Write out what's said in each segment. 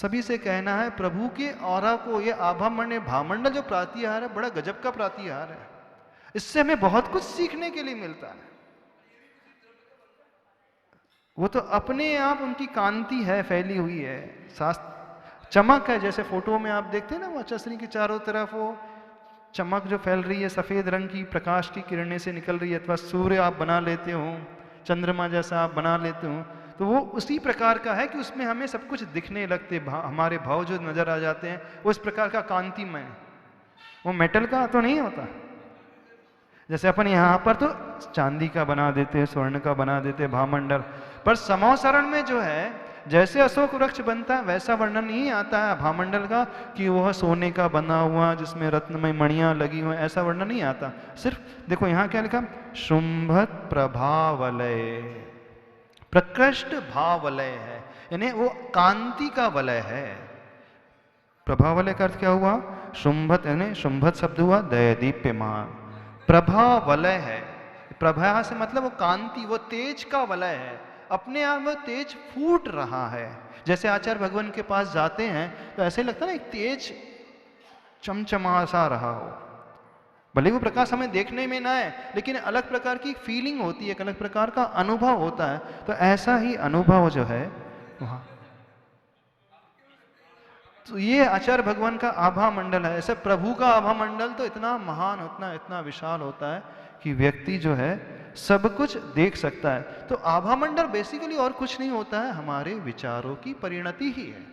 सभी से कहना है प्रभु के ऑरा को, ये आभा मंडल भामंडल जो प्रातिहार है बड़ा गजब का प्रातिहार है, इससे हमें बहुत कुछ सीखने के लिए मिलता है। वो तो अपने आप उनकी कांति है, फैली हुई है, शास्त्र चमक है। जैसे फोटो में आप देखते हैं ना, वो चसनी के चारों तरफ वो चमक जो फैल रही है, सफेद रंग की प्रकाश की किरणें से निकल रही है, अथवा सूर्य आप बना लेते हो, चंद्रमा जैसा आप बना लेते हो, तो वो उसी प्रकार का है कि उसमें हमें सब कुछ दिखने लगते, हमारे भाव जो नजर आ जाते हैं वो इस प्रकार का कांतिमय। वो मेटल का तो नहीं होता। जैसे अपन यहाँ पर तो चांदी का बना देते हैं, स्वर्ण का बना देते हैं भामंडल, पर समोसरण में जो है जैसे अशोक वृक्ष बनता है वैसा वर्णन नहीं आता है भामंडल का कि वह सोने का बना हुआ जिसमें रत्नमय मणियां लगी हुई, ऐसा वर्णन नहीं आता। सिर्फ देखो यहाँ क्या लिखा, शुंभत प्रभावलय, प्रकृष्ट भावलय है, यानी वो कांति का वलय है। प्रभावलय का अर्थ क्या हुआ, शुंभत यानी शुंभत शब्द हुआ दीप्यमान, प्रभा वलय है, प्रभा से मतलब वो कांति, वो तेज का वलय है, अपने आप वो तेज फूट रहा है। जैसे आचार्य भगवान के पास जाते हैं तो ऐसे लगता है ना एक तेज चमचमा सा रहा हो, भले वो प्रकाश हमें देखने में ना है लेकिन अलग प्रकार की फीलिंग होती है, एक अलग प्रकार का अनुभव होता है। तो ऐसा ही अनुभव जो है वहां, तो ये आचार्य भगवान का आभा मंडल है। ऐसे प्रभु का आभा मंडल तो इतना महान, उतना इतना विशाल होता है कि व्यक्ति जो है सब कुछ देख सकता है। तो आभा मंडल बेसिकली और कुछ नहीं होता है, हमारे विचारों की परिणति ही है।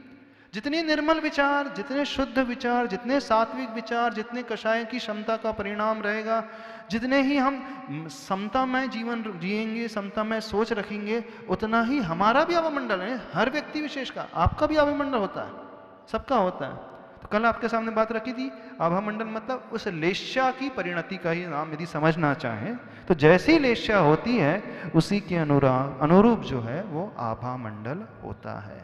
जितने निर्मल विचार, जितने शुद्ध विचार, जितने सात्विक विचार, जितने कषाय की क्षमता का परिणाम रहेगा, जितने ही हम समतामय जीवन जिएंगे, समतामय सोच रखेंगे, उतना ही हमारा भी आभामंडल है, हर व्यक्ति विशेष का। आपका भी आभामंडल होता है, सबका होता है। तो कल आपके सामने बात रखी थी, आभामंडल मतलब उस लेश्या की परिणति का ही नाम यदि समझना चाहें तो जैसी लेश्या होती है उसी के अनुरूप जो है वो आभामंडल होता है।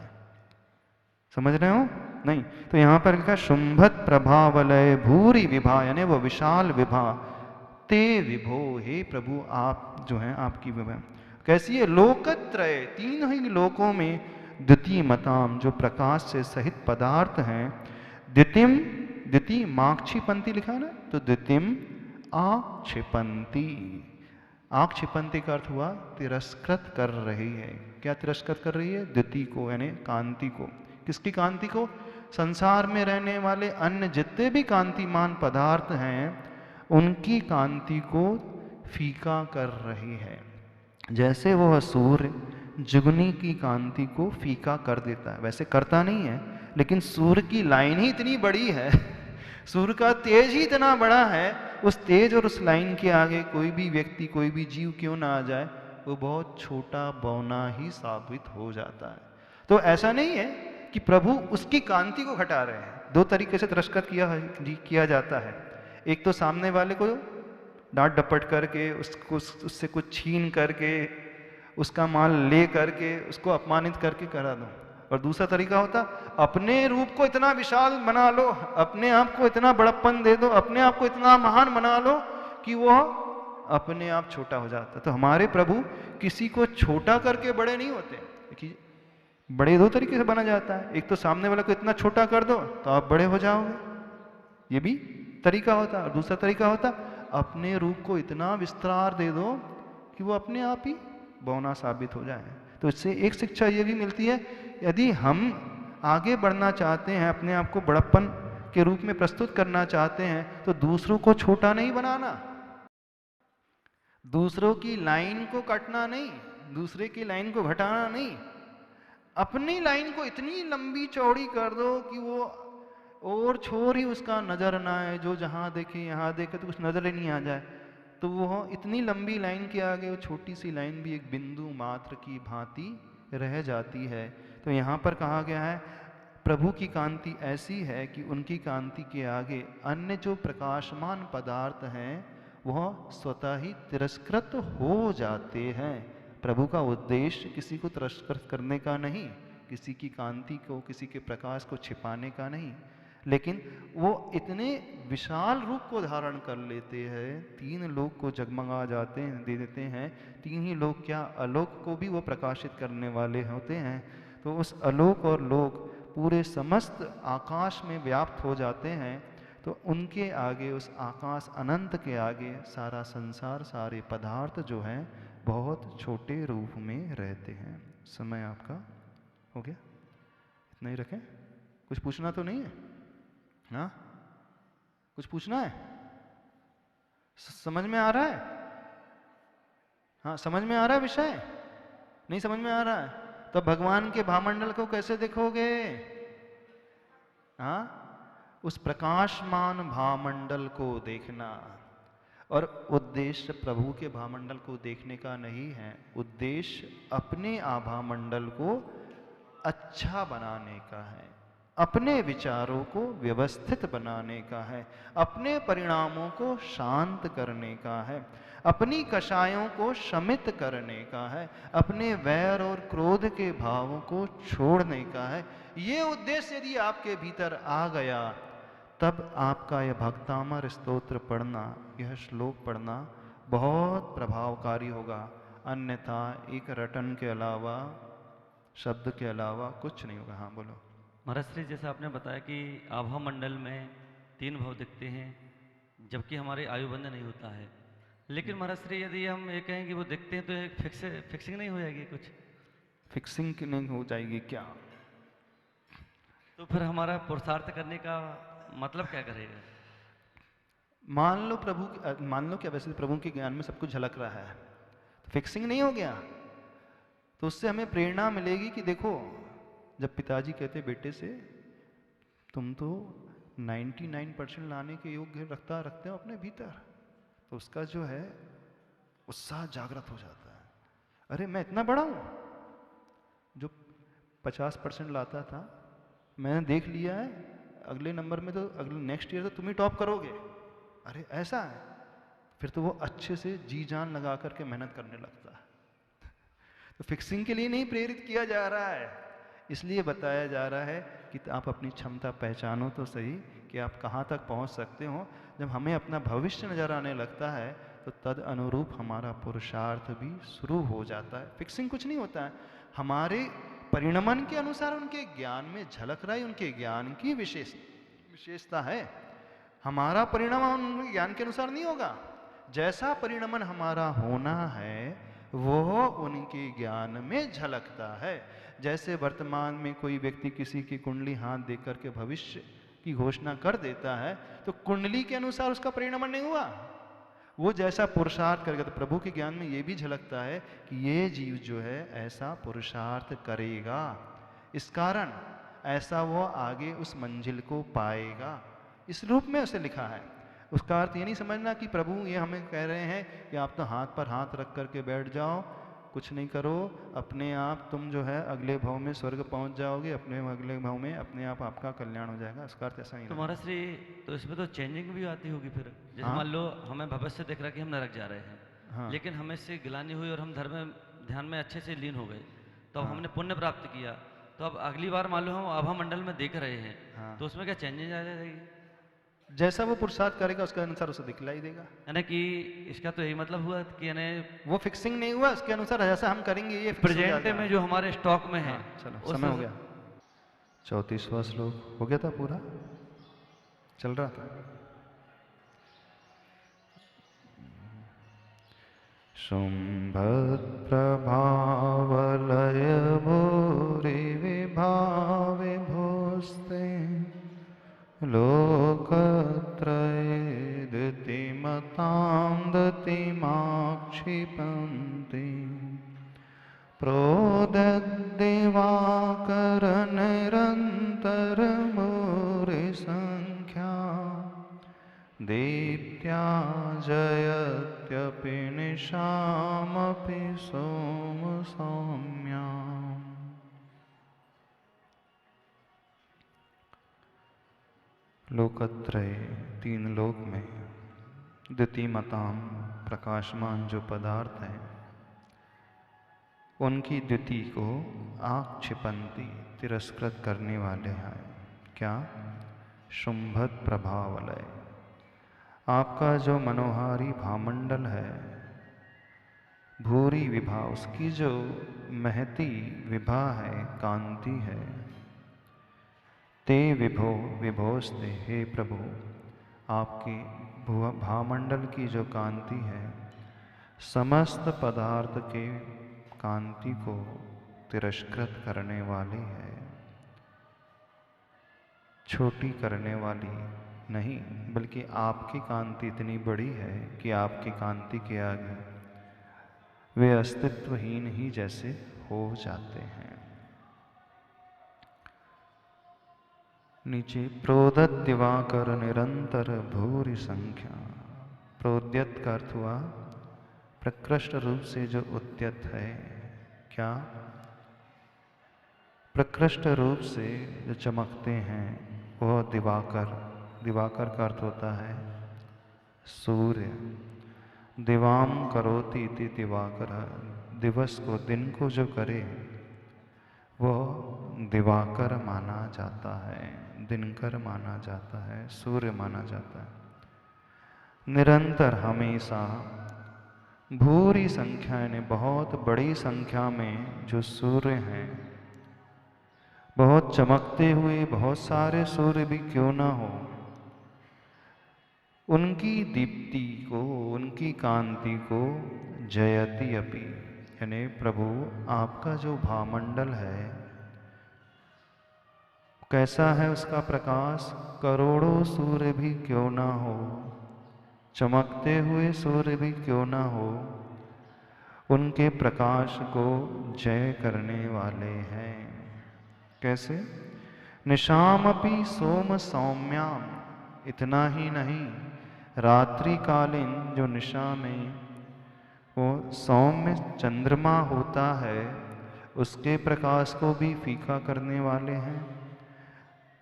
समझ रहे हो नहीं? तो यहां पर लिखा शुंभत प्रभावलय भूरी विभा, यानी वो विशाल विभा, ते विभो, हे प्रभु आप जो हैं आपकी विभा कैसी है, लोकत्रय, तीन ही लोकों में द्वितीय मताम, जो प्रकाश से सहित पदार्थ हैं, द्वितीयम, द्वितीय माक्षिपंती लिखा है ना, तो द्वितीयम आक्षिपंती, आक्षिपंती का अर्थ हुआ तिरस्कृत कर रही है। क्या तिरस्कृत कर रही है? द्वितीय को, यानी कांति को। किसकी कांति को? संसार में रहने वाले अन्य जितने भी कांतिमान पदार्थ हैं उनकी कांति को फीका कर रही है। जैसे वह सूर्य जुगनी की कांति को फीका कर देता है, वैसे करता नहीं है, लेकिन सूर्य की लाइन ही इतनी बड़ी है, सूर्य का तेज ही इतना बड़ा है, उस तेज और उस लाइन के आगे कोई भी व्यक्ति, कोई भी जीव क्यों ना आ जाए, वो बहुत छोटा बौना ही साबित हो जाता है। तो ऐसा नहीं है कि प्रभु उसकी कांति को घटा रहे हैं। दो तरीके से तिरस्कृत किया जाता है। एक तो सामने वाले को डांट डपट करके, उसको उससे कुछ छीन करके, उसका माल ले करके, उसको अपमानित करके करा दो। और दूसरा तरीका होता अपने रूप को इतना विशाल बना लो, अपने आप को इतना बड़प्पन दे दो, अपने आप को इतना महान बना लो कि वो अपने आप छोटा हो जाता। तो हमारे प्रभु किसी को छोटा करके बड़े नहीं होते। देखिए बड़े दो तरीके से बना जाता है, एक तो सामने वाले को इतना छोटा कर दो तो आप बड़े हो जाओगे, ये भी तरीका होता है। और दूसरा तरीका होता अपने रूप को इतना विस्तार दे दो कि वो अपने आप ही बौना साबित हो जाए। तो इससे एक शिक्षा ये भी मिलती है, यदि हम आगे बढ़ना चाहते हैं, अपने आप को बड़प्पन के रूप में प्रस्तुत करना चाहते हैं, तो दूसरों को छोटा नहीं बनाना, दूसरों की लाइन को काटना नहीं, दूसरे की लाइन को घटाना नहीं, अपनी लाइन को इतनी लंबी चौड़ी कर दो कि वो और छोर ही उसका नजर ना आए, जो जहां देखे यहाँ देखे तो कुछ नजर ही नहीं आ जाए। तो वो इतनी लंबी लाइन के आगे वो छोटी सी लाइन भी एक बिंदु मात्र की भांति रह जाती है। तो यहाँ पर कहा गया है प्रभु की कांति ऐसी है कि उनकी कांति के आगे अन्य जो प्रकाशमान पदार्थ हैं वह स्वतः ही तिरस्कृत हो जाते हैं। प्रभु का उद्देश्य किसी को तिरस्कृत करने का नहीं, किसी की कांति को, किसी के प्रकाश को छिपाने का नहीं, लेकिन वो इतने विशाल रूप को धारण कर लेते हैं, तीन लोक को जगमगा जाते हैं, दे देते हैं। तीन ही लोक क्या, अलोक को भी वो प्रकाशित करने वाले होते हैं। तो उस अलोक और लोक पूरे समस्त आकाश में व्याप्त हो जाते हैं, तो उनके आगे, उस आकाश अनंत के आगे सारा संसार, सारे पदार्थ जो हैं बहुत छोटे रूप में रहते हैं। समय आपका हो गया, इतना ही रखें। कुछ पूछना तो नहीं है? हाँ, कुछ पूछना है? समझ में आ रहा है? हाँ, समझ में आ रहा है विषय? नहीं समझ में आ रहा है? तो भगवान के भामंडल को कैसे देखोगे? हाँ, उस प्रकाशमान भामंडल को देखना। और उद्देश्य प्रभु के भामंडल को देखने का नहीं है, उद्देश्य अपने आभामंडल को अच्छा बनाने का है, अपने विचारों को व्यवस्थित बनाने का है, अपने परिणामों को शांत करने का है, अपनी कषायों को शमित करने का है, अपने वैर और क्रोध के भावों को छोड़ने का है। ये उद्देश्य यदि आपके भीतर आ गया, तब आपका यह भक्तामर स्तोत्र पढ़ना, यह श्लोक पढ़ना बहुत प्रभावकारी होगा। अन्यथा एक रटन के अलावा, शब्द के अलावा कुछ नहीं होगा। हाँ बोलो। महाराज श्री, जैसा आपने बताया कि आभा मंडल में 3 भाव दिखते हैं, जबकि हमारे आयुबंध नहीं होता है। लेकिन महाराज श्री, यदि हम ये कहें कि वो दिखते हैं तो एक फिक्सिंग नहीं हो जाएगी कुछ? फिक्सिंग नहीं हो जाएगी क्या? तो फिर हमारा पुरुषार्थ करने का मतलब क्या करेगा? मान लो क्या, वैसे प्रभु के ज्ञान में सब कुछ झलक रहा है, तो फिक्सिंग नहीं हो गया, तो उससे हमें प्रेरणा मिलेगी कि देखो, जब पिताजी कहते बेटे से तुम तो 99% लाने के योग्य रखते हो अपने भीतर, तो उसका जो है उत्साह जागृत हो जाता है। अरे मैं इतना बड़ा हूं, जो 50% लाता था मैंने देख लिया है, अगले नंबर में तो अगले नेक्स्ट ईयर तो तुम ही टॉप करोगे। अरे ऐसा है, फिर तो वो अच्छे से जी जान लगा करके मेहनत करने लगता है। तो फिक्सिंग के लिए नहीं प्रेरित किया जा रहा है, इसलिए बताया जा रहा है कि आप अपनी क्षमता पहचानो तो सही कि आप कहाँ तक पहुँच सकते हो। जब हमें अपना भविष्य नजर आने लगता है, तो तद अनुरूप हमारा पुरुषार्थ भी शुरू हो जाता है। फिक्सिंग कुछ नहीं होता है, हमारे परिणमन के अनुसार उनके ज्ञान में झलक रहा है, उनके ज्ञान की विशेषता है। हमारा परिणमन उनके ज्ञान के अनुसार नहीं होगा, जैसा परिणमन हमारा होना है वो उनके ज्ञान में झलकता है। जैसे वर्तमान में कोई व्यक्ति किसी की कुंडली हाथ देख करके भविष्य की घोषणा कर देता है, तो कुंडली के अनुसार उसका परिणमन नहीं हुआ, वो जैसा पुरुषार्थ करेगा। तो प्रभु के ज्ञान में ये भी झलकता है कि ये जीव जो है ऐसा पुरुषार्थ करेगा, इस कारण ऐसा वो आगे उस मंजिल को पाएगा, इस रूप में उसे लिखा है। उसका अर्थ ये नहीं समझना कि प्रभु ये हमें कह रहे हैं कि आप तो हाथ पर हाथ रख करके बैठ जाओ, कुछ नहीं करो, अपने आप तुम जो है अगले भाव में स्वर्ग पहुंच जाओगे, अपने अगले भाव में अपने आप आपका कल्याण हो जाएगा। इसका अर्थ ऐसा नहीं। तो महाराज श्री, तो इसमें तो चेंजिंग भी आती होगी फिर। जैसे मान लो हमें भविष्य दिख रहा कि हम नरक जा रहे हैं, हाँ। लेकिन हमें इससे गिलानी हुई और हम धर्म ध्यान में अच्छे से लीन हो गए, तो अब हमने पुण्य प्राप्त किया, तो अब अगली बार मान लो हम आभा मंडल में देख रहे हैं, तो उसमें क्या चेंजेस आ जाएगी? जैसा वो पुरुषार्थ करेगा उसके अनुसार उसे दिखलाई देगा। यानी कि इसका तो यही मतलब हुआ कि यानी वो फिक्सिंग नहीं हुआ, उसके अनुसार जैसा हम करेंगे ये प्रेजेंट में जो हमारे स्टॉक में है। चलो समय हो गया। 34वां श्लोक हो गया था, पूरा चल रहा था। शुंभत प्रभावलय भूरि विभावे भूस्ते लोकत्रये दितिमतां दतिमाक्षिपन्ति प्रोदद्दिवाकरनिरन्तरमूरिसंख्या दीप्त्या जयत्यपि निशामपि सोमसौम्याम्। लोकत्रय, 3 लोक में, द्युतिमताम, प्रकाशमान जो पदार्थ हैं, उनकी द्युति को आक्षिपन्ति, तिरस्कृत करने वाले हैं। क्या? शुंभत प्रभावलय, आपका जो मनोहारी भामंडल है, भूरी विभा, उसकी जो महती विभा है, कांति है, ते विभो विभोस्ते, हे प्रभु आपकी भामंडल की जो कांति है समस्त पदार्थ के कांति को तिरस्कृत करने वाली है, छोटी करने वाली नहीं, बल्कि आपकी कांति इतनी बड़ी है कि आपकी कांति के आगे वे अस्तित्वहीन ही जैसे हो जाते हैं। नीचे प्रोदत दिवाकर निरंतर भूरि संख्या। प्रोद्यत का अर्थ हुआ प्रकृष्ट रूप से जो उद्यत है, क्या प्रकृष्ट रूप से जो चमकते हैं वह दिवाकर। दिवाकर का अर्थ होता है सूर्य। दिवाम करोति इति दिवाकर, दिवस को दिन को जो करे वह दिवाकर माना जाता है, दिनकर माना जाता है, सूर्य माना जाता है। निरंतर हमेशा, भूरी संख्या यानी बहुत बड़ी संख्या में जो सूर्य हैं, बहुत चमकते हुए बहुत सारे सूर्य भी क्यों ना हो, उनकी दीप्ति को, उनकी कांति को जयति अपि, यानी प्रभु आपका जो भामंडल है कैसा है, उसका प्रकाश करोड़ों सूर्य भी क्यों ना हो, चमकते हुए सूर्य भी क्यों ना हो, उनके प्रकाश को जय करने वाले हैं। कैसे? निशामपि सोम सौम्याम, इतना ही नहीं, रात्रिकालीन जो निशा में वो सौम्य चंद्रमा होता है उसके प्रकाश को भी फीका करने वाले हैं।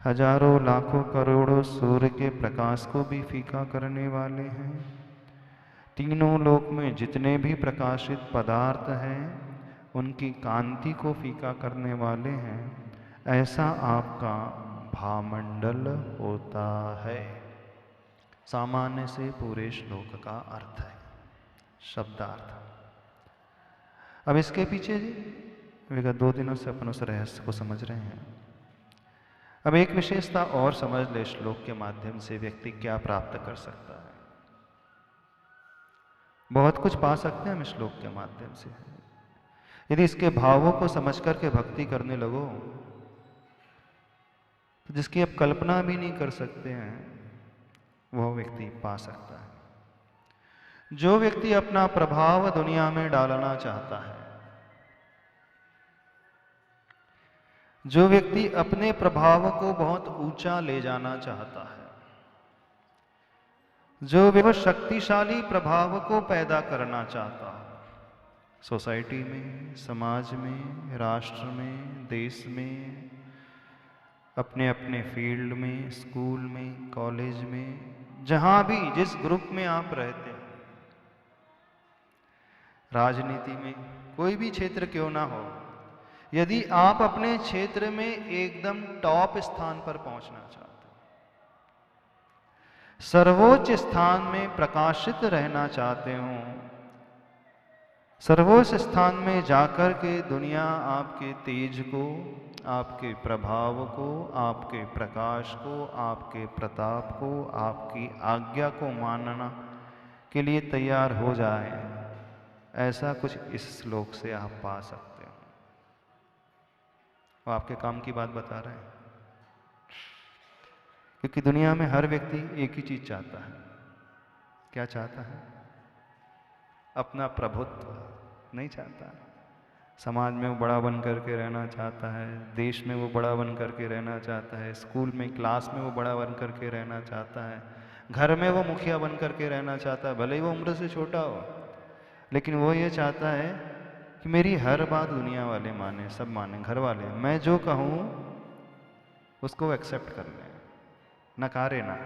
हजारों लाखों करोड़ों सूर्य के प्रकाश को भी फीका करने वाले हैं। तीनों लोक में जितने भी प्रकाशित पदार्थ हैं उनकी कांति को फीका करने वाले हैं। ऐसा आपका भामंडल होता है। सामान्य से पूरे श्लोक का अर्थ है, शब्दार्थ। अब इसके पीछे जी विगत 2 दिनों से अपन उस रहस्य को समझ रहे हैं। अब एक विशेषता और समझ ले, श्लोक के माध्यम से व्यक्ति क्या प्राप्त कर सकता है। बहुत कुछ पा सकते हैं हम श्लोक के माध्यम से। यदि इसके भावों को समझ करके भक्ति करने लगो तो जिसकी आप कल्पना भी नहीं कर सकते हैं वह व्यक्ति पा सकता है। जो व्यक्ति अपना प्रभाव दुनिया में डालना चाहता है, जो व्यक्ति अपने प्रभाव को बहुत ऊंचा ले जाना चाहता है, जो व्यक्ति शक्तिशाली प्रभाव को पैदा करना चाहता है, सोसाइटी में, समाज में, राष्ट्र में, देश में, अपने अपने फील्ड में, स्कूल में, कॉलेज में, जहां भी जिस ग्रुप में आप रहते हैं, राजनीति में, कोई भी क्षेत्र क्यों ना हो, यदि आप अपने क्षेत्र में एकदम टॉप स्थान पर पहुंचना चाहते हैं, सर्वोच्च स्थान में प्रकाशित रहना चाहते हो, सर्वोच्च स्थान में जाकर के दुनिया आपके तेज को, आपके प्रभाव को, आपके प्रकाश को, आपके प्रताप को, आपकी आज्ञा को मानना के लिए तैयार हो जाए, ऐसा कुछ इस श्लोक से आप पा सकते हो। वो आपके काम की बात बता रहे हैं, क्योंकि दुनिया में हर व्यक्ति एक ही चीज चाहता है। क्या चाहता है? अपना प्रभुत्व नहीं चाहता। समाज में वो बड़ा बन करके रहना चाहता है, देश में वो बड़ा बन करके रहना चाहता है, स्कूल में, क्लास में वो बड़ा बन करके रहना चाहता है, घर में वो मुखिया बन करके रहना चाहता है, भले ही वो उम्र से छोटा हो, लेकिन वो ये चाहता है कि मेरी हर बात दुनिया वाले माने, सब माने, घर वाले, मैं जो कहूँ उसको एक्सेप्ट कर लें, नकारे ना।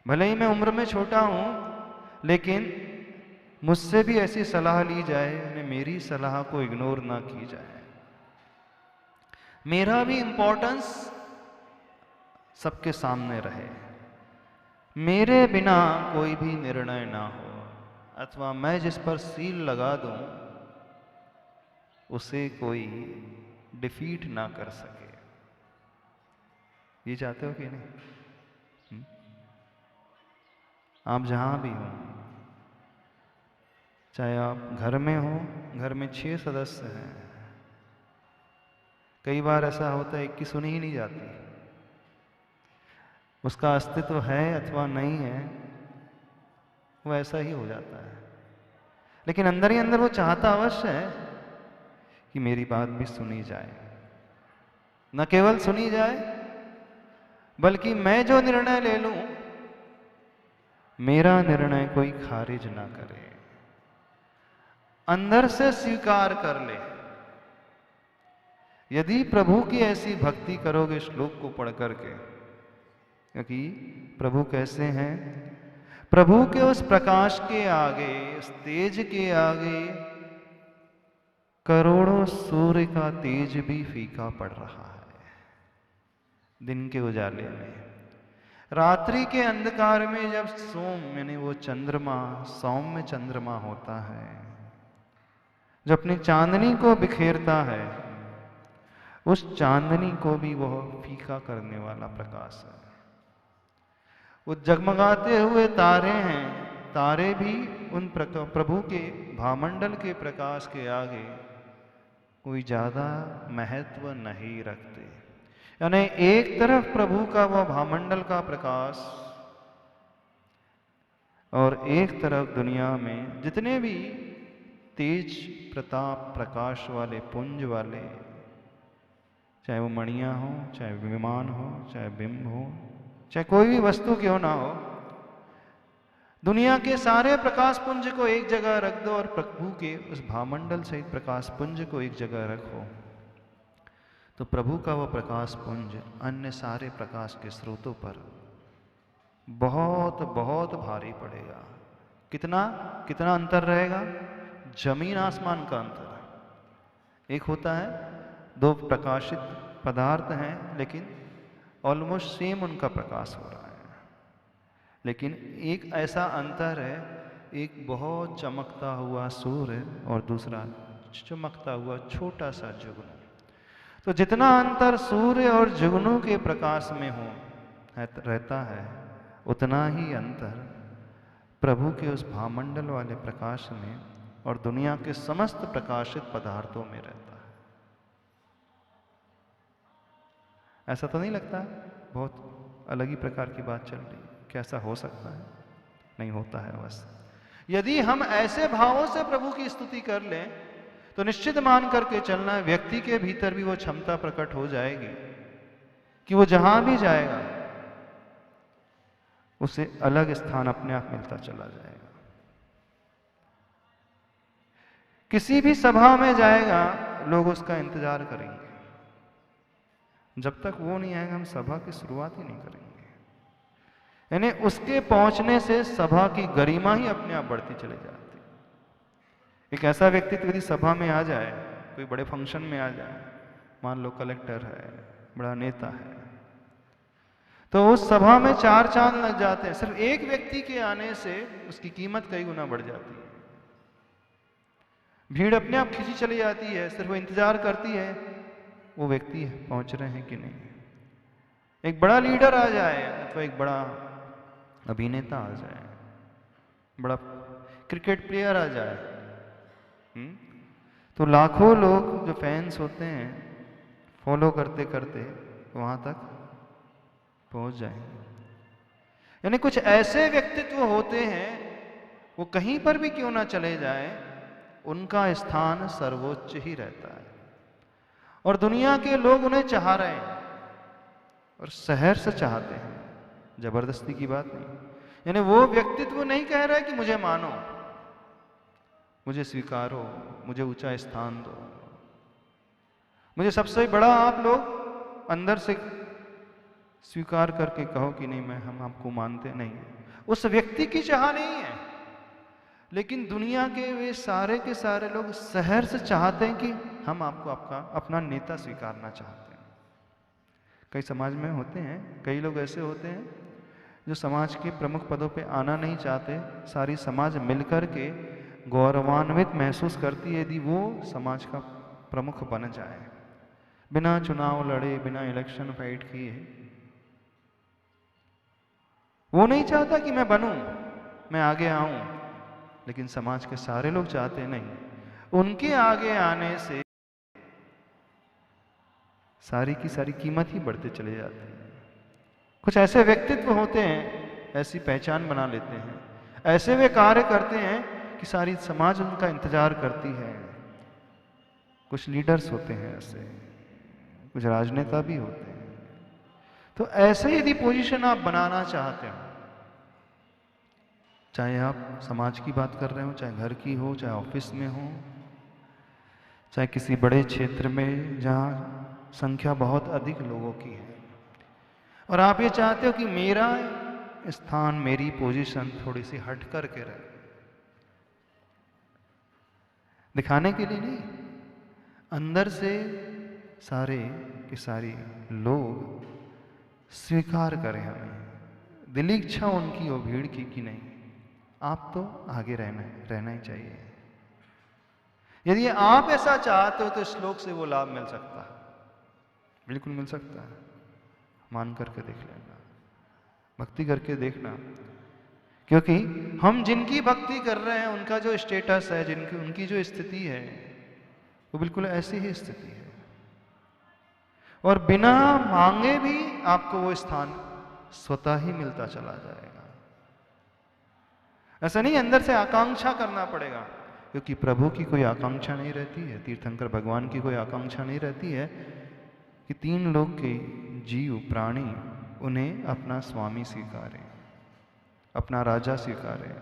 भले ही मैं उम्र में छोटा हूँ, लेकिन मुझसे भी ऐसी सलाह ली जाए, यानी मेरी सलाह को इग्नोर ना की जाए, मेरा भी इंपॉर्टेंस सबके सामने रहे, मेरे बिना कोई भी निर्णय ना हो, अथवा मैं जिस पर सील लगा दूं उसे कोई डिफीट ना कर सके। ये चाहते हो कि नहीं? आप जहाँ भी हो, चाहे आप घर में हो, घर में 6 सदस्य हैं, कई बार ऐसा होता है कि सुनी ही नहीं जाती, उसका अस्तित्व है अथवा नहीं है, वो ऐसा ही हो जाता है। लेकिन अंदर ही अंदर वो चाहता अवश्य है कि मेरी बात भी सुनी जाए। न केवल सुनी जाए, बल्कि मैं जो निर्णय ले लूं, मेरा निर्णय कोई खारिज ना करे, अंदर से स्वीकार कर ले। यदि प्रभु की ऐसी भक्ति करोगे श्लोक को पढ़ करके, क्योंकि प्रभु कैसे हैं, प्रभु के उस प्रकाश के आगे, उस तेज के आगे करोड़ों सूर्य का तेज भी फीका पड़ रहा है। दिन के उजाले में, रात्रि के अंधकार में जब सोम यानी वो चंद्रमा, सौम्य चंद्रमा होता है, जो अपनी चांदनी को बिखेरता है, उस चांदनी को भी वह फीका करने वाला प्रकाश है। वो जगमगाते हुए तारे हैं, तारे भी उन प्रभु के भामंडल के प्रकाश के आगे कोई ज्यादा महत्व नहीं रखते। यानी एक तरफ प्रभु का वह भामंडल का प्रकाश, और एक तरफ दुनिया में जितने भी तेज प्रताप प्रकाश वाले पुंज वाले, चाहे वो मणियां हो, चाहे विमान हो, चाहे बिंब हो, चाहे कोई भी वस्तु क्यों ना हो, दुनिया के सारे प्रकाश पुंज को एक जगह रख दो और प्रभु के उस भामंडल सहित प्रकाश पुंज को एक जगह रखो, तो प्रभु का वह प्रकाश पुंज अन्य सारे प्रकाश के स्रोतों पर बहुत बहुत भारी पड़ेगा। कितना कितना अंतर रहेगा? जमीन आसमान का अंतर। एक होता है दो प्रकाशित पदार्थ हैं, लेकिन ऑलमोस्ट सेम उनका प्रकाश हो रहा है, लेकिन एक ऐसा अंतर है, एक बहुत चमकता हुआ सूर्य और दूसरा चमकता हुआ छोटा सा जुगनू। तो जितना अंतर सूर्य और जुगनू के प्रकाश में हो रहता है, उतना ही अंतर प्रभु के उस भामंडल वाले प्रकाश में और दुनिया के समस्त प्रकाशित पदार्थों में रहता है। ऐसा तो नहीं लगता बहुत अलग ही प्रकार की बात चल रही है? कैसा हो सकता है? नहीं होता है। बस यदि हम ऐसे भावों से प्रभु की स्तुति कर लें, तो निश्चित मान करके चलना है, व्यक्ति के भीतर भी वो क्षमता प्रकट हो जाएगी कि वो जहां भी जाएगा उसे अलग स्थान अपने आप मिलता चला जाएगा। किसी भी सभा में जाएगा, लोग उसका इंतजार करेंगे। जब तक वो नहीं आएगा, हम सभा की शुरुआत ही नहीं करेंगे। यानी उसके पहुंचने से सभा की गरिमा ही अपने आप बढ़ती चली जाती। एक ऐसा व्यक्तित्व यदि सभा में आ जाए, कोई बड़े फंक्शन में आ जाए, मान लो कलेक्टर है, बड़ा नेता है, तो उस सभा में 4 चांद लग जाते हैं। सिर्फ एक व्यक्ति के आने से उसकी कीमत कई गुना बढ़ जाती है। भीड़ अपने आप खींची चली जाती है, सिर्फ वो इंतजार करती है वो व्यक्ति पहुंच रहे हैं कि नहीं। एक बड़ा लीडर आ जाए अथवा एक बड़ा अभिनेता आ जाए, बड़ा क्रिकेट प्लेयर आ जाए, तो लाखों लोग जो फैंस होते हैं फॉलो करते करते वहां तक पहुंच जाएंगे। यानी कुछ ऐसे व्यक्तित्व होते हैं, वो कहीं पर भी क्यों ना चले जाए, उनका स्थान सर्वोच्च ही रहता है और दुनिया के लोग उन्हें चाह रहे हैं और शहर से चाहते हैं, जबरदस्ती की बात नहीं। यानी वो व्यक्तित्व नहीं कह रहा है कि मुझे मानो, मुझे स्वीकारो, मुझे ऊंचा स्थान दो, मुझे सबसे बड़ा आप लोग अंदर से स्वीकार करके कहो कि नहीं मैं हम आपको मानते नहीं। उस व्यक्ति की चाह नहीं है, लेकिन दुनिया के वे सारे के सारे लोग शहर से चाहते हैं कि हम आपको आपका अपना नेता स्वीकारना चाहते हैं। कई समाज में होते हैं, कई लोग ऐसे होते हैं जो समाज के प्रमुख पदों पे आना नहीं चाहते। सारी समाज मिलकर के गौरवान्वित महसूस करती है यदि वो समाज का प्रमुख बन जाए, बिना चुनाव लड़े, बिना इलेक्शन फाइट किए वो नहीं चाहता कि मैं बनूं, मैं आगे आऊं, लेकिन समाज के सारे लोग चाहते नहीं। उनके आगे आने से सारी की सारी कीमत ही बढ़ते चले जाते हैं। कुछ ऐसे व्यक्तित्व होते हैं, ऐसी पहचान बना लेते हैं, ऐसे वे कार्य करते हैं कि सारी समाज उनका इंतजार करती है। कुछ लीडर्स होते हैं ऐसे, कुछ राजनेता भी होते हैं। तो ऐसे यदि पोजीशन आप बनाना चाहते हो, चाहे आप समाज की बात कर रहे हो, चाहे घर की हो, चाहे ऑफिस में हो, चाहे किसी बड़े क्षेत्र में जहाँ संख्या बहुत अधिक लोगों की है, और आप ये चाहते हो कि मेरा स्थान, मेरी पोजीशन थोड़ी सी हट करके रहे, दिखाने के लिए नहीं, अंदर से सारे के सारे लोग स्वीकार करें हमें, दिली इच्छा उनकी हो भीड़ की कि नहीं, आप तो आगे रहना ही चाहिए। यदि आप ऐसा चाहते हो तो इस श्लोक से वो लाभ मिल सकता है, बिल्कुल मिल सकता है। मान करके देख लेना, भक्ति करके देखना, क्योंकि हम जिनकी भक्ति कर रहे हैं उनका जो स्टेटस है, जिनकी उनकी जो स्थिति है, वो बिल्कुल ऐसी ही स्थिति है, और बिना मांगे भी आपको वो स्थान स्वतः ही मिलता चला जाएगा। ऐसा नहीं अंदर से आकांक्षा करना पड़ेगा, क्योंकि प्रभु की कोई आकांक्षा नहीं रहती है, तीर्थंकर भगवान की कोई आकांक्षा नहीं रहती है कि तीन लोग के जीव प्राणी उन्हें अपना स्वामी स्वीकारें, अपना राजा स्वीकारें।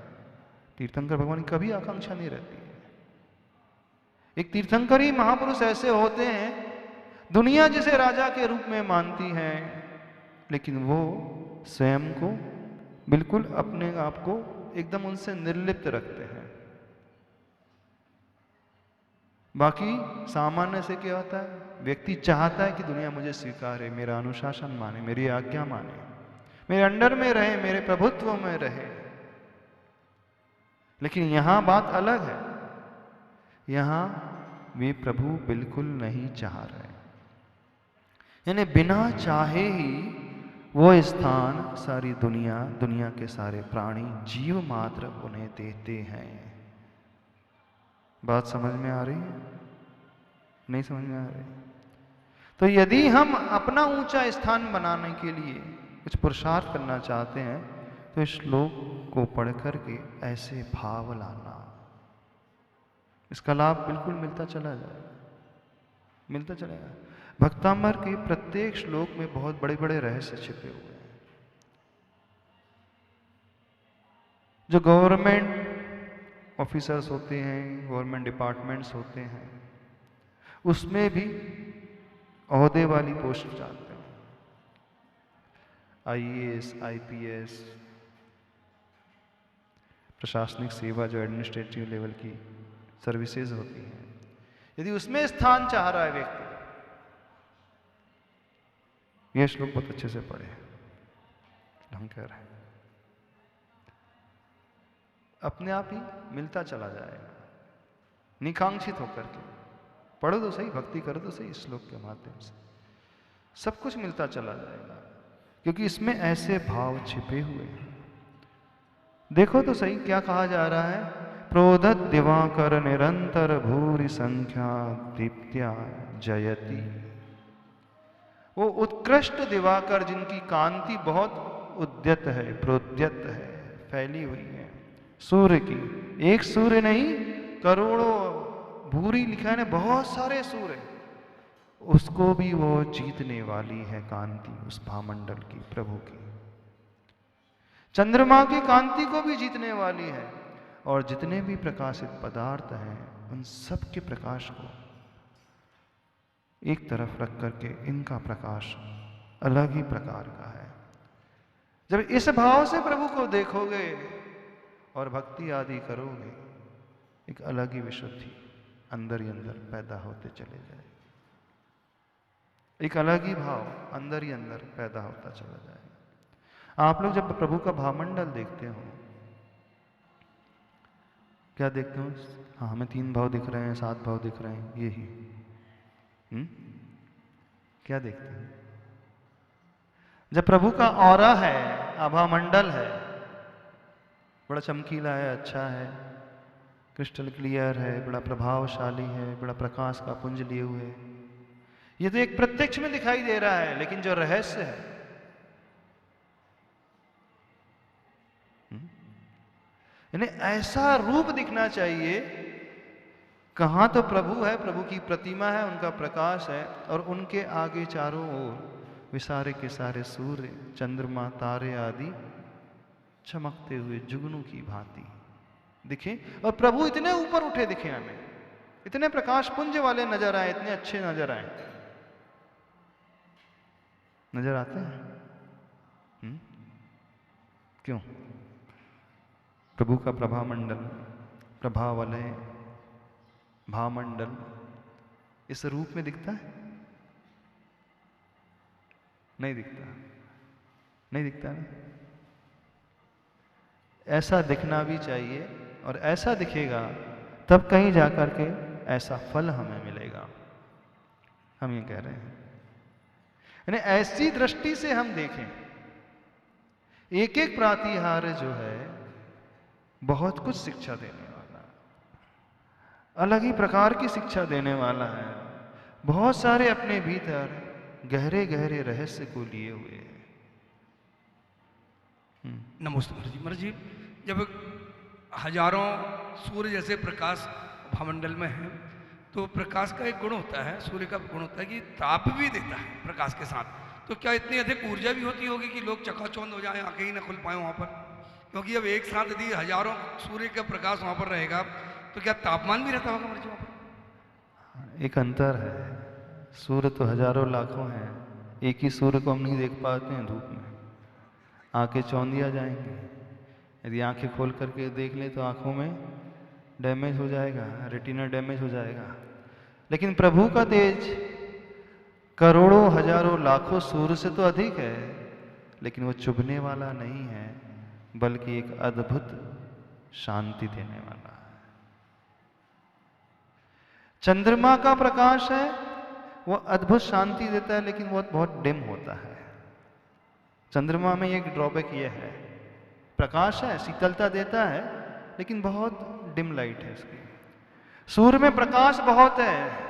तीर्थंकर भगवान की कभी आकांक्षा नहीं रहती है। एक तीर्थंकर ही महापुरुष ऐसे होते हैं, दुनिया जिसे राजा के रूप में मानती है, लेकिन वो स्वयं को बिल्कुल अपने आप को एकदम उनसे निर्लिप्त रखते हैं। बाकी सामान्य से क्या होता है, व्यक्ति चाहता है कि दुनिया मुझे स्वीकारे, मेरा अनुशासन माने, मेरी आज्ञा माने, मेरे अंडर में रहे, मेरे प्रभुत्व में रहे। लेकिन यहां बात अलग है, यहां वे प्रभु बिल्कुल नहीं चाह रहे, यानी बिना चाहे ही वो स्थान सारी दुनिया के सारे प्राणी जीव मात्र उन्हें देते हैं। बात समझ में आ रही है? नहीं समझ में आ रही? तो यदि हम अपना ऊंचा स्थान बनाने के लिए कुछ पुरुषार्थ करना चाहते हैं, तो इस श्लोक को पढ़ करके ऐसे भाव लाना, इसका लाभ बिल्कुल मिलता चला जाएगा, मिलता चलेगा। भक्तामर के प्रत्येक श्लोक में बहुत बड़े बड़े रहस्य छिपे हुए हैं। जो गवर्नमेंट ऑफिसर्स होते हैं, गवर्नमेंट डिपार्टमेंट्स होते हैं, उसमें भी ओहदे वाली पोस्ट चाहते हैं, आईएएस, आईपीएस, प्रशासनिक सेवा, जो एडमिनिस्ट्रेटिव लेवल की सर्विसेज होती हैं, यदि उसमें स्थान चाह रहा है व्यक्ति, यह श्लोक बहुत अच्छे से पढ़े, हम कह रहे हैं अपने आप ही मिलता चला जाएगा, निकांक्षित होकर के। पढ़ो तो सही, भक्ति करो तो सही, इस श्लोक के माध्यम से सब कुछ मिलता चला जाएगा, क्योंकि इसमें ऐसे भाव छिपे हुए हैं। देखो तो सही क्या कहा जा रहा है, प्रोदत दिवाकर निरंतर भूरि संख्या दीप्त्या जयति। वो उत्कृष्ट दिवाकर जिनकी कांति बहुत उद्यत है, प्रोद्यत है, फैली हुई है, सूर्य की, एक सूर्य नहीं करोड़ों, भूरी लिखा है ना, बहुत सारे सूर्य, उसको भी वो जीतने वाली है कांति, उस भामंडल की, प्रभु की। चंद्रमा की कांति को भी जीतने वाली है, और जितने भी प्रकाशित पदार्थ हैं उन सब के प्रकाश को एक तरफ रख करके इनका प्रकाश अलग ही प्रकार का है। जब इस भाव से प्रभु को देखोगे और भक्ति आदि करोगे, एक अलग ही विशुद्धि अंदर ही अंदर पैदा होते चले जाए, एक अलग ही भाव अंदर ही अंदर पैदा होता चला जाए। आप लोग जब प्रभु का भावमंडल देखते हो, क्या देखते हो? हाँ, हमें 3 भाव दिख रहे हैं, 7 भाव दिख रहे हैं, यही क्या देखते हैं? जब प्रभु का ऑरा है, आभा मंडल है, बड़ा चमकीला है, अच्छा है, क्रिस्टल क्लियर है, बड़ा प्रभावशाली है, बड़ा प्रकाश का पुंज लिए हुए है। ये तो एक प्रत्यक्ष में दिखाई दे रहा है, लेकिन जो रहस्य है, यानी ऐसा रूप दिखना चाहिए। कहाँ तो प्रभु है, प्रभु की प्रतिमा है, उनका प्रकाश है, और उनके आगे चारों ओर वे सारे के सारे सूर्य, चंद्रमा, तारे आदि चमकते हुए जुगनू की भांति दिखे, और प्रभु इतने ऊपर उठे दिखे हमें, इतने प्रकाश पुंज वाले नजर आए, इतने अच्छे नजर आए। नजर आते हैं? क्यों? प्रभु का प्रभामंडल, प्रभावलय, भामंडल इस रूप में दिखता है? नहीं दिखता, नहीं दिखता ना। ऐसा दिखना भी चाहिए, और ऐसा दिखेगा तब कहीं जाकर के ऐसा फल हमें मिलेगा, हम ये कह रहे हैं। यानी ऐसी दृष्टि से हम देखें, एक एक प्रातिहार जो है बहुत कुछ शिक्षा देने वाला, अलग ही प्रकार की शिक्षा देने वाला है, बहुत सारे अपने भीतर गहरे गहरे रहस्य को लिए हुए है। नमस्ते महाराज जी। महाराज जी, जब हजारों सूर्य जैसे प्रकाश भामंडल में है, तो प्रकाश का एक गुण होता है, सूर्य का गुण होता है कि ताप भी देता है प्रकाश के साथ। तो क्या इतनी अधिक ऊर्जा भी होती होगी कि लोग चकाचौंध हो जाएं, आंखें ही ना खुल पाए वहां पर? क्योंकि अब एक साथ यदि हजारों सूर्य का प्रकाश वहां पर रहेगा, तो क्या तापमान भी रहता होगा महाराज जी वहां पर? एक अंतर है, सूर्य तो हजारों लाखों हैं, एक ही सूर्य को हम नहीं देख पाते हैं धूप में, आंखें चौंधिया जाएंगी। यदि आंखें खोल करके देख लें तो आंखों में डैमेज हो जाएगा, रेटिना डैमेज हो जाएगा। लेकिन प्रभु का तेज करोड़ों हजारों लाखों सूर्य से तो अधिक है, लेकिन वो चुभने वाला नहीं है, बल्कि एक अद्भुत शांति देने वाला है। चंद्रमा का प्रकाश है, वो अद्भुत शांति देता है, लेकिन वो बहुत डिम होता है। चंद्रमा में एक ड्रॉबैक ये है, प्रकाश है, शीतलता देता है, लेकिन बहुत डिम लाइट है इसकी। सूर्य में प्रकाश बहुत है,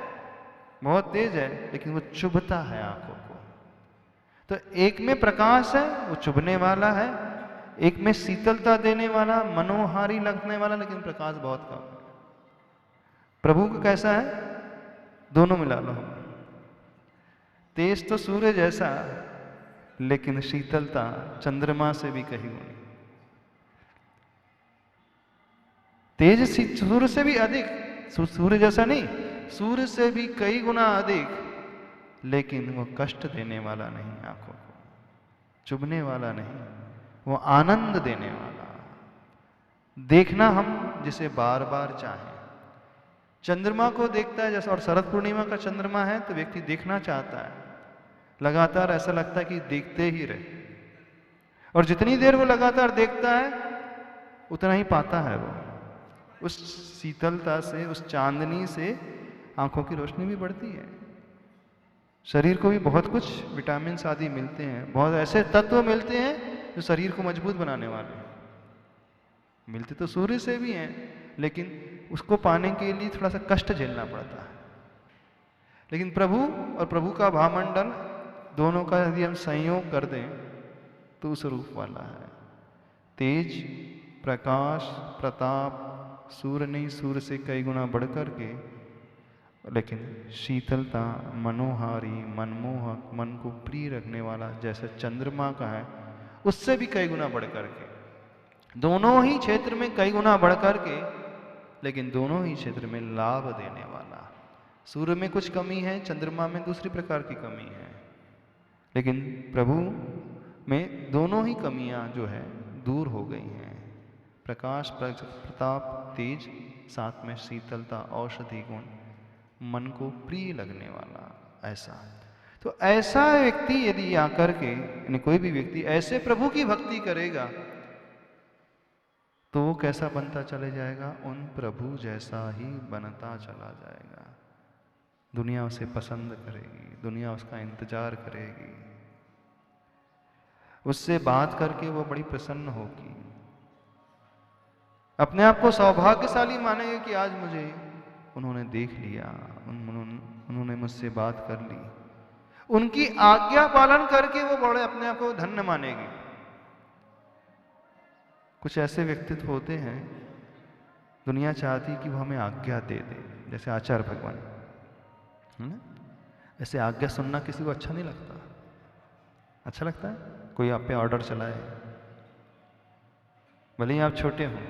बहुत तेज है, लेकिन वो चुभता है आंखों को। तो एक में प्रकाश है, वो चुभने वाला है, एक में शीतलता देने वाला, मनोहारी लगने वाला, लेकिन प्रकाश बहुत कम है। प्रभु का कैसा है? दोनों मिला लो। तेज तो सूर्य जैसा, लेकिन शीतलता चंद्रमा से भी कहीं नहीं। तेज सूर्य से भी अधिक, सूर्य जैसा नहीं, सूर्य से भी कई गुना अधिक, लेकिन वो कष्ट देने वाला नहीं, आंखों को चुभने वाला नहीं, वो आनंद देने वाला, देखना हम जिसे बार बार चाहें। चंद्रमा को देखता है जैसा, और शरद पूर्णिमा का चंद्रमा है तो व्यक्ति देखना चाहता है, लगातार ऐसा लगता है कि देखते ही रहे, और जितनी देर वो लगातार देखता है उतना ही पाता है वो। उस शीतलता से, उस चांदनी से आंखों की रोशनी भी बढ़ती है, शरीर को भी बहुत कुछ विटामिन आदि मिलते हैं, बहुत ऐसे तत्व मिलते हैं जो शरीर को मजबूत बनाने वाले हैं। मिलते तो सूर्य से भी हैं, लेकिन उसको पाने के लिए थोड़ा सा कष्ट झेलना पड़ता है। लेकिन प्रभु और प्रभु का भामंडल दोनों का यदि हम संयोग कर दें तो उस रूप वाला है। तेज, प्रकाश, प्रताप, सूर्य नहीं, सूर्य से कई गुना बढ़ कर के, लेकिन शीतलता, मनोहारी, मनमोहक, मन को प्रिय रखने वाला जैसे चंद्रमा का है, उससे भी कई गुना बढ़ कर के, दोनों ही क्षेत्र में कई गुना बढ़ कर के, लेकिन दोनों ही क्षेत्र में लाभ देने वाला। सूर्य में कुछ कमी है, चंद्रमा में दूसरी प्रकार की कमी है, लेकिन प्रभु में दोनों ही कमियां जो है दूर हो गई हैं। प्रकाश, प्रताप, तेज, साथ में शीतलता, औषधि गुण, मन को प्रिय लगने वाला, ऐसा। तो ऐसा व्यक्ति यदि आकर के, यानी कोई भी व्यक्ति ऐसे प्रभु की भक्ति करेगा तो वो कैसा बनता चले जाएगा? उन प्रभु जैसा ही बनता चला जाएगा। दुनिया उसे पसंद करेगी, दुनिया उसका इंतजार करेगी। उससे बात करके वो बड़ी प्रसन्न होगी, अपने आप को सौभाग्यशाली मानेंगे कि आज मुझे उन्होंने देख लिया, उन्होंने मुझसे बात कर ली। उनकी आज्ञा पालन करके वो बड़े अपने आप को धन्य मानेंगे। कुछ ऐसे व्यक्तित्व होते हैं, दुनिया चाहती कि वो हमें आज्ञा दे दे, जैसे आचार्य भगवान है ना। ऐसे आज्ञा सुनना किसी को अच्छा नहीं लगता। अच्छा लगता है कोई आप पे ऑर्डर चलाए, भले ही आप छोटे हों,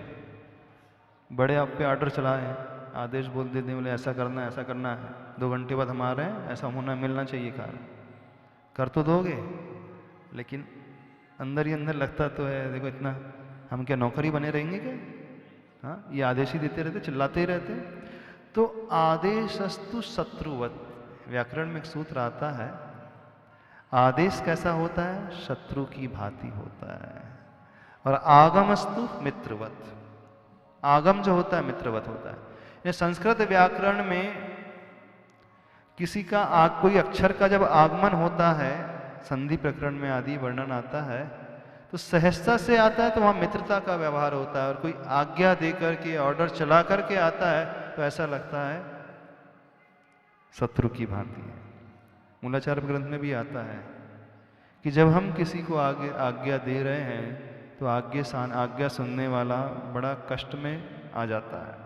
बड़े आप पे ऑर्डर चलाए, आदेश बोल देते बोले ऐसा करना है, ऐसा करना है, 2 घंटे बाद हम आ रहे हैं, ऐसा होना मिलना चाहिए कार, कर तो दोगे, लेकिन अंदर ही अंदर लगता तो है देखो इतना हम क्या नौकरी बने रहेंगे क्या? हाँ, ये आदेश ही देते रहते, चिल्लाते ही रहते। तो आदेशस्तु शत्रुवत, व्याकरण में एक सूत्र आता है, आदेश कैसा होता है? शत्रु की भांति होता है। और आगमस्तु मित्रवत, आगम जो होता है मित्रवत होता है। ये संस्कृत व्याकरण में किसी का कोई अक्षर का जब आगमन होता है, संधि प्रकरण में आदि वर्णन आता है, तो सहजता से आता है तो वहां मित्रता का व्यवहार होता है। और कोई आज्ञा दे करके ऑर्डर चला करके आता है तो ऐसा लगता है शत्रु की भांति है। मूलाचार ग्रंथ में भी आता है कि जब हम किसी को आगे आज्ञा दे रहे हैं तो आज्ञा सुनने वाला बड़ा कष्ट में आ जाता है,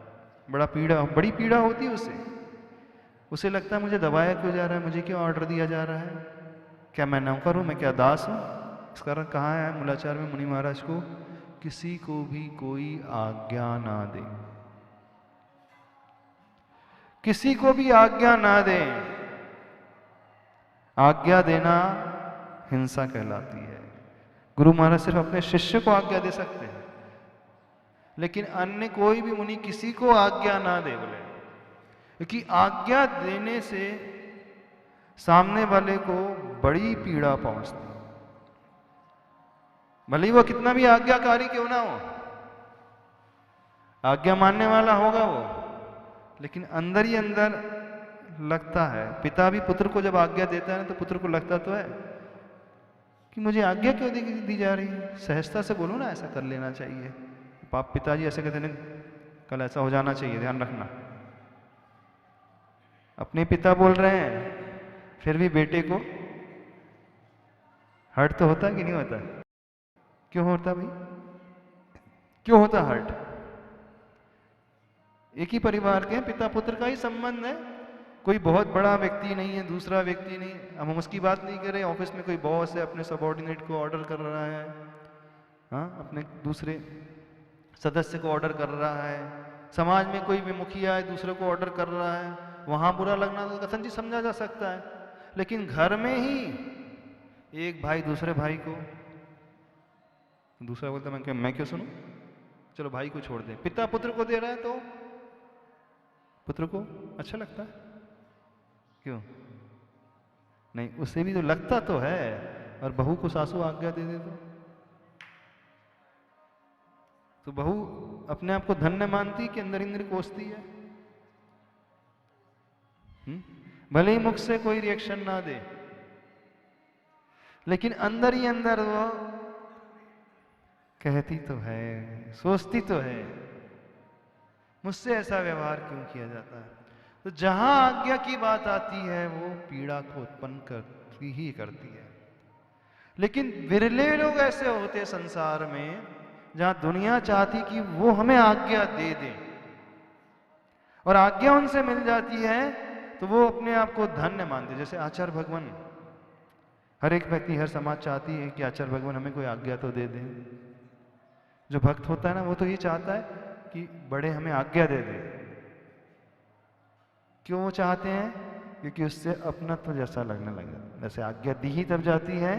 बड़ी पीड़ा होती है उसे लगता है मुझे दबाया क्यों जा रहा है, मुझे क्यों ऑर्डर दिया जा रहा है, क्या मैं नौकर हूं, मैं क्या दास हूं। इस कारण कहा है मूलाचार में मुनि महाराज को, किसी को भी कोई आज्ञा ना दे, किसी को भी आज्ञा ना दे। आज्ञा देना हिंसा कहलाती है। गुरु महाराज सिर्फ अपने शिष्य को आज्ञा दे सकते हैं, लेकिन अन्य कोई भी मुनि किसी को आज्ञा ना दे बोले, क्योंकि आज्ञा देने से सामने वाले को बड़ी पीड़ा पहुंचती, भले ही वो कितना भी आज्ञाकारी क्यों ना हो, आज्ञा मानने वाला होगा वो, लेकिन अंदर ही अंदर लगता है। पिता भी पुत्र को जब आज्ञा देता है ना, तो पुत्र को लगता तो है कि मुझे आज्ञा क्यों दी जा रही है, सहजता से बोलो ना ऐसा कर लेना चाहिए। पिताजी ऐसे कहते हैं कल ऐसा हो जाना चाहिए, ध्यान रखना। अपने पिता बोल रहे हैं, फिर भी बेटे को हर्ट तो होता है कि नहीं होता? क्यों होता भाई, क्यों होता हर्ट? एक ही परिवार के पिता पुत्र का ही संबंध है, कोई बहुत बड़ा व्यक्ति नहीं है, दूसरा व्यक्ति नहीं। अब हम उसकी बात नहीं कर रहे, ऑफिस में कोई बॉस है, अपने सबॉर्डिनेट को ऑर्डर कर रहा है, हाँ, अपने दूसरे सदस्य को ऑर्डर कर रहा है, समाज में कोई भी मुखिया है दूसरे को ऑर्डर कर रहा है, वहां बुरा लगना तो कथन जी समझा जा सकता है। लेकिन घर में ही एक भाई दूसरे भाई को, दूसरा बोलता मैं क्यों सुनूं, चलो भाई को छोड़ दे, पिता पुत्र को दे रहा है तो पुत्र को अच्छा लगता है, क्यों नहीं? उसे भी तो लगता तो है। और बहू को सासू आज्ञा दे दे तो बहू अपने आप को धन्य मानती कि अंदर इंद्र कोसती है। भले ही मुख से कोई रिएक्शन ना दे, लेकिन अंदर ही अंदर वो कहती तो है, सोचती तो है मुझसे ऐसा व्यवहार क्यों किया जाता है। तो जहां आज्ञा की बात आती है वो पीड़ा को उत्पन्न करती ही करती है। लेकिन विरले लोग ऐसे होते संसार में जहां दुनिया चाहती कि वो हमें आज्ञा दे दे, और आज्ञा उनसे मिल जाती है तो वो अपने आप को धन्य मानते। जैसे आचार्य भगवान, हर एक व्यक्ति, हर समाज चाहती है कि आचार्य भगवान हमें कोई आज्ञा तो दे दें। जो भक्त होता है ना, वो तो ये चाहता है कि बड़े हमें आज्ञा दे दे। क्यों वो चाहते हैं? क्योंकि उससे अपनत्व जैसा लगने लगा। जैसे आज्ञा दी ही तब जाती है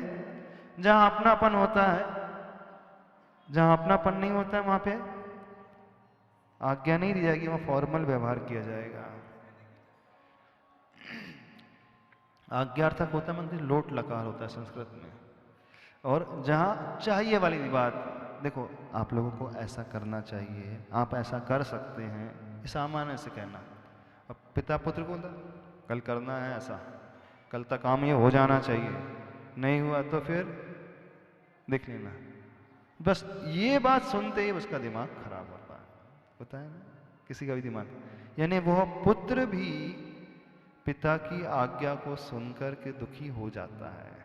जहां अपनापन होता है, जहां अपनापन नहीं होता है वहां पे आज्ञा नहीं दी जाएगी, वहां फॉर्मल व्यवहार किया जाएगा। आज्ञार्थक होता है मंत्री, लोट लकार होता है संस्कृत में। और जहां चाहिए वाली बात, देखो आप लोगों को ऐसा करना चाहिए, आप ऐसा कर सकते हैं, ये सामान्य से कहना। अब पिता पुत्र को कल करना है ऐसा, कल तक काम ये हो जाना चाहिए, नहीं हुआ तो फिर देख लेना। बस ये बात सुनते ही उसका दिमाग खराब होता है ना, किसी का भी दिमाग। यानी वह पुत्र भी पिता की आज्ञा को सुनकर के दुखी हो जाता है।